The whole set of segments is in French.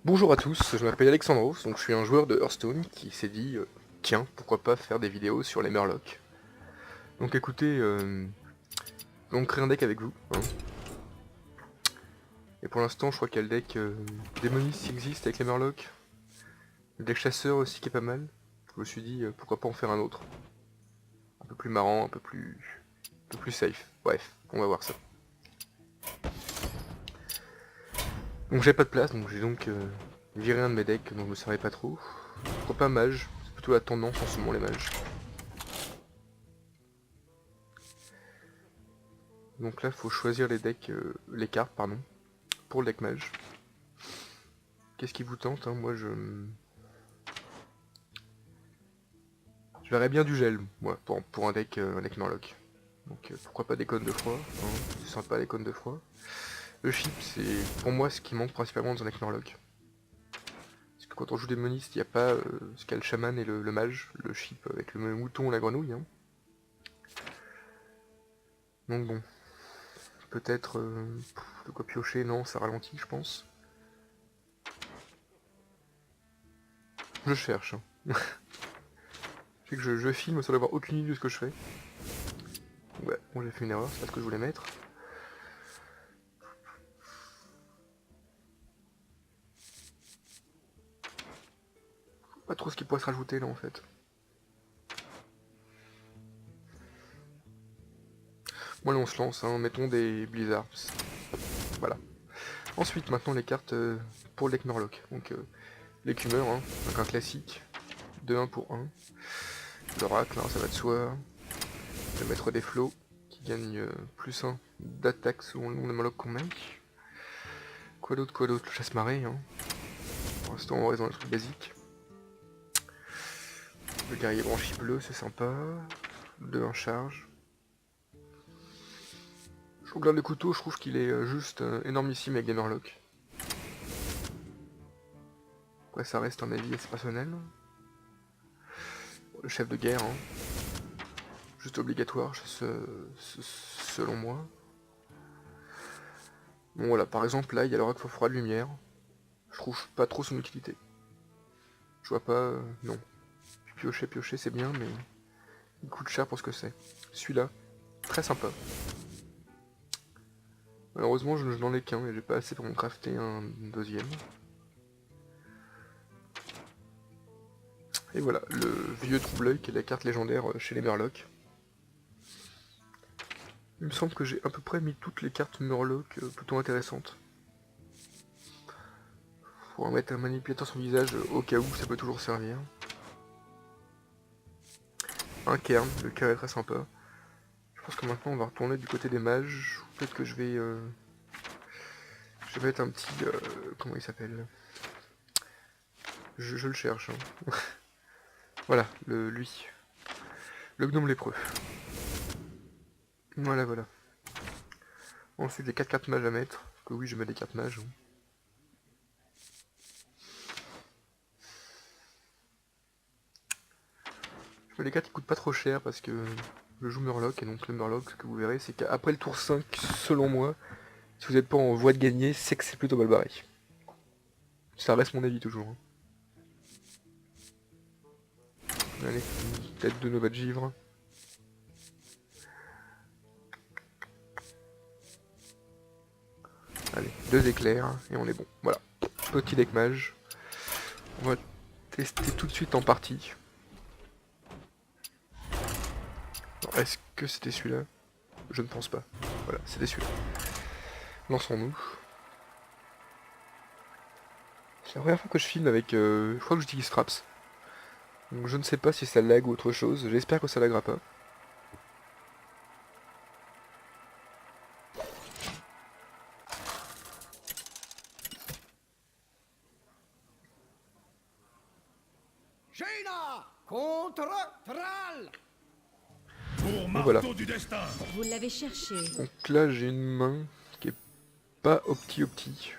Bonjour à tous, je m'appelle Alexandros, donc je suis un joueur de Hearthstone qui s'est dit tiens, pourquoi pas faire des vidéos sur les Murlocs. Donc écoutez, on crée un deck avec vous, hein. Et pour l'instant, je crois qu'il y a le deck Démonis qui existe avec les Murlocs. Le deck Chasseur aussi qui est pas mal. Je me suis dit pourquoi pas en faire un autre. Un peu plus marrant, un peu plus safe. Bref, on va voir ça. Donc j'ai pas de place, donc j'ai viré un de mes decks dont je me servais pas trop. Pourquoi pas mage, c'est plutôt la tendance en ce moment les mages. Donc là, faut choisir les decks, les cartes, pardon, pour le deck mage. Qu'est-ce qui vous tente, hein? Moi, je verrais bien du gel, moi, pour un deck Murloc. Donc pourquoi pas des cônes de froid, hein? C'est sympa les cônes de froid. Le chip, c'est pour moi ce qui manque principalement dans un deck Murloc. Parce que quand on joue des monistes, il n'y a pas ce qu'a le chaman et le mage, le chip avec le mouton ou la grenouille, hein. Donc bon, peut-être de quoi piocher, non, ça ralentit, je pense. Je cherche, hein. C'est que je filme sans avoir aucune idée de ce que je fais. Ouais, bon j'ai fait une erreur, c'est pas ce que je voulais mettre. Pas trop ce qui pourrait se rajouter là en fait. Bon allez on se lance, hein, mettons des blizzards. Voilà. Ensuite maintenant les cartes pour le deck Murloc. Donc l'écumeur, hein, donc un classique. 2-1 pour 1. L'oracle, hein, ça va de soi. Le maître des flots, qui gagne plus 1 d'attaque selon le nombre de Murlocs qu'on met. Quoi d'autre, le chasse-marée, hein. Pour l'instant on reste dans les trucs basiques. Le guerrier branchi bleu, c'est sympa. 2-1 charge. Je regarde le couteau, je trouve qu'il est juste énormissime avec des Murlocs. Après ça reste un avis assez personnel. Le chef de guerre, hein. Juste obligatoire, selon moi. Bon voilà, par exemple là, il y a l'oracle froid de lumière. Je trouve pas trop son utilité. Je vois pas... non. Piocher, c'est bien, mais il coûte cher pour ce que c'est. Celui-là, très sympa. Malheureusement, je n'en ai qu'un et j'ai pas assez pour me crafter un deuxième. Et voilà, le vieux trouble-œil qui est la carte légendaire chez les Murlocs. Il me semble que j'ai à peu près mis toutes les cartes Murlocs plutôt intéressantes. Pour mettre un manipulateur sur le visage au cas où, ça peut toujours servir. Un cairn, le cairn est très sympa. Je pense que maintenant on va retourner du côté des mages. Peut-être que je vais mettre un petit... comment il s'appelle? Je le cherche, hein. Voilà, lui. Le gnome lépreux. Voilà, voilà. Ensuite, les 4 cartes mages à mettre. Parce que oui, je mets des cartes mages. Je mets les cartes qui coûtent pas trop cher parce que je joue Murloc. Et donc le Murloc, ce que vous verrez, c'est qu'après le tour 5, selon moi, si vous n'êtes pas en voie de gagner, c'est que c'est plutôt mal barré. Ça reste mon avis toujours, hein. Allez, tête de Nova de Givre. Allez, 2 éclairs et on est bon. Voilà, petit deck mage. On va tester tout de suite en partie. Est-ce que c'était celui-là? Je ne pense pas. Voilà, c'était celui-là. Lançons-nous. C'est la première fois que je filme avec... je crois que j'utilise Fraps. Donc je ne sais pas si ça lag ou autre chose. J'espère que ça lagera pas. Jaina contre Thrall. Pour Voilà. marteau du destin. Vous l'avez cherché. Donc là j'ai une main qui est pas opti.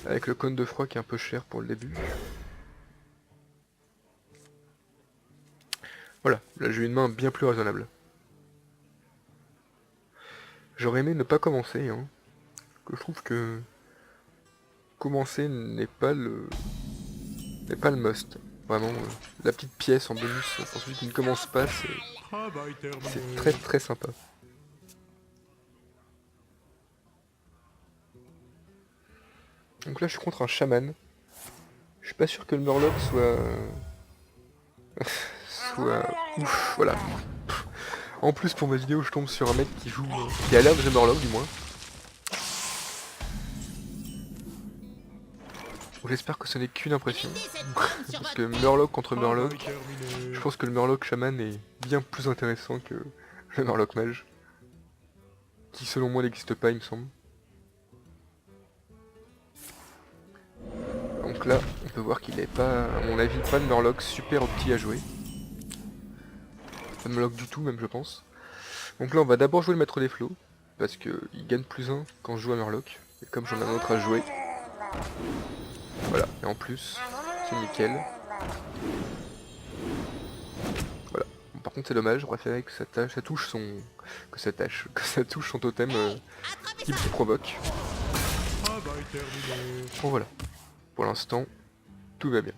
Avec le cône de froid qui est un peu cher pour le début. Voilà, là j'ai une main bien plus raisonnable. J'aurais aimé ne pas commencer, hein. Que je trouve que commencer n'est pas le must. Vraiment, la petite pièce en bonus pour celui qui ne commence pas, Travail terminé. c'est très très sympa. Donc là je suis contre un chaman. Je suis pas sûr que le Murloc soit... soit... Ouf, voilà. En plus pour ma vidéo je tombe sur un mec qui joue... qui a l'air de The Murloc du moins. J'espère que ce n'est qu'une impression. Parce que Murloc contre Murloc, Travail terminé. je pense que le Murloc chaman est bien plus intéressant que le Murloc mage. Qui selon moi n'existe pas il me semble. Donc là, on peut voir qu'il n'est pas, à mon avis, pas de Murloc super opti à jouer. Pas de Murloc du tout même je pense. Donc là on va d'abord jouer le maître des flots, parce qu'il gagne +1 quand je joue à Murloc. Et comme j'en ai un autre à jouer, voilà, et en plus, c'est nickel. Voilà. Bon, par contre c'est dommage, j'aurais préféré que ça touche son... que ça touche son totem qui provoque. Travail terminé. Bon voilà. Pour l'instant, tout va bien.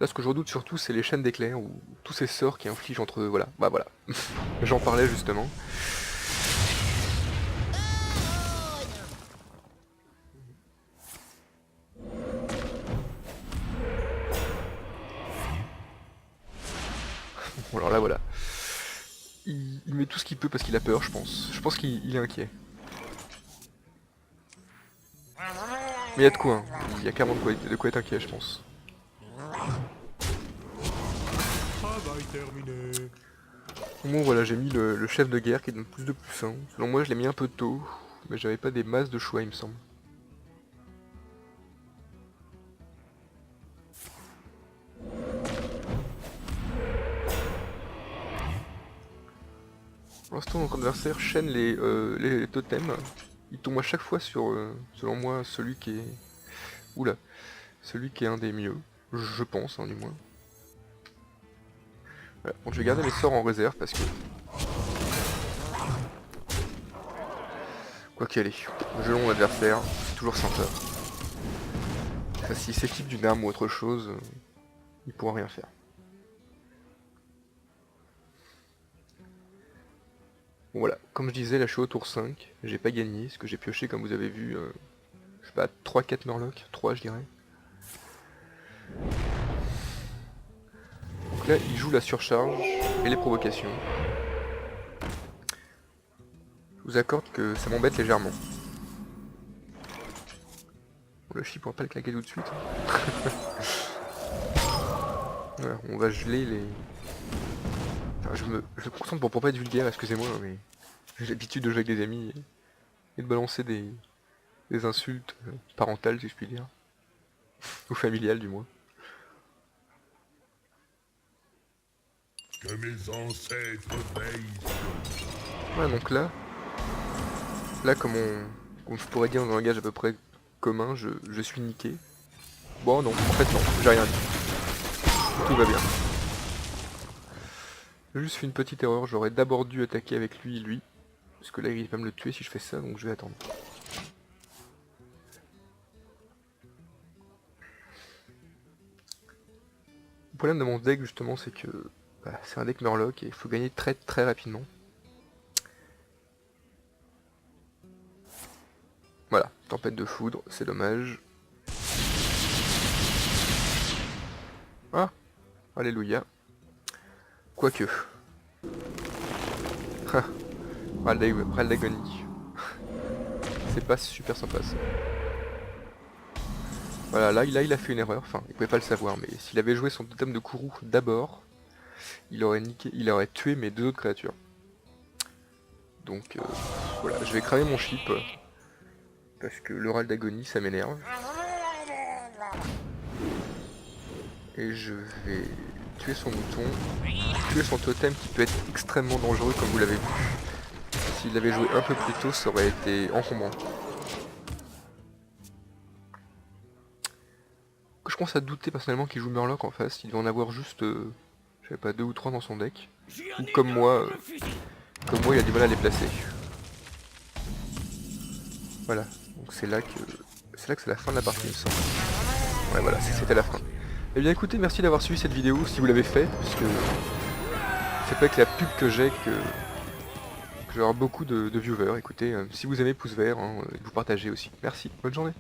Là ce que je redoute surtout c'est les chaînes d'éclairs ou tous ces sorts qui infligent entre eux, voilà. Bah voilà. J'en parlais justement. Bon alors là voilà. Il met tout ce qu'il peut parce qu'il a peur je pense. Je pense qu'il est inquiet. Mais il y a de quoi, hein. Il y a clairement de quoi être inquiet je pense. Travail terminé. Bon voilà, j'ai mis le chef de guerre qui donne plus de +1. Selon moi je l'ai mis un peu tôt, mais j'avais pas des masses de choix il me semble. Pour l'instant notre adversaire chaîne les totems. Il tombe à chaque fois sur, selon moi, celui qui est... Oula, celui qui est un des mieux, je pense hein, du moins. Voilà. Bon, je vais garder mes sorts en réserve parce que... Quoi qu'elle est, gelons l'adversaire, c'est toujours sympa. Ça, s'il s'équipe d'une arme ou autre chose, il pourra rien faire. Bon voilà, comme je disais, là je suis au tour 5, j'ai pas gagné, ce que j'ai pioché comme vous avez vu, je sais pas, 3-4 Murlocs, 3 je dirais. Donc là il joue la surcharge et les provocations. Je vous accorde que ça m'embête légèrement. Bon, le chi pourra pas le claquer tout de suite. Voilà, on va geler les... Enfin, je me concentre pour pas être vulgaire, excusez-moi, mais j'ai l'habitude de jouer avec des amis et de balancer des insultes parentales si je puis dire. Ou familiales du moins. Que mes ancêtres veillent. Ouais donc là comme je pourrais dire dans un langage à peu près commun, je suis niqué. Bon non, en fait non, j'ai rien dit. Tout va bien. J'ai juste fait une petite erreur, j'aurais d'abord dû attaquer avec lui. Parce que là il va me le tuer si je fais ça, donc je vais attendre. Le problème de mon deck justement c'est que c'est un deck Murloc et il faut gagner très très rapidement. Voilà, tempête de foudre, c'est dommage. Ah, alléluia. Quoique. Ral d'agonie. C'est pas super sympa ça. Voilà, là il a fait une erreur, enfin il pouvait pas le savoir, mais s'il avait joué son totem de Kourou d'abord, il aurait tué mes deux autres créatures. Donc voilà, je vais cramer mon chip, parce que le Ral d'agonie ça m'énerve. Et je vais tuer son mouton, tuer son totem qui peut être extrêmement dangereux comme vous l'avez vu. S'il avait joué un peu plus tôt, ça aurait été encombrant. Je commence à douter personnellement qu'il joue Murloc en face, il doit en avoir juste, je sais pas, 2 ou 3 dans son deck. Ou comme moi, il a du mal à les placer. Voilà, donc c'est là que c'est la fin de la partie, il me semble. Ouais, voilà, c'était la fin. Eh bien écoutez, merci d'avoir suivi cette vidéo, si vous l'avez fait, puisque c'est pas avec la pub que j'ai que je vais avoir beaucoup de viewers. Écoutez, si vous aimez, pouce vert, hein, et vous partagez aussi. Merci, bonne journée.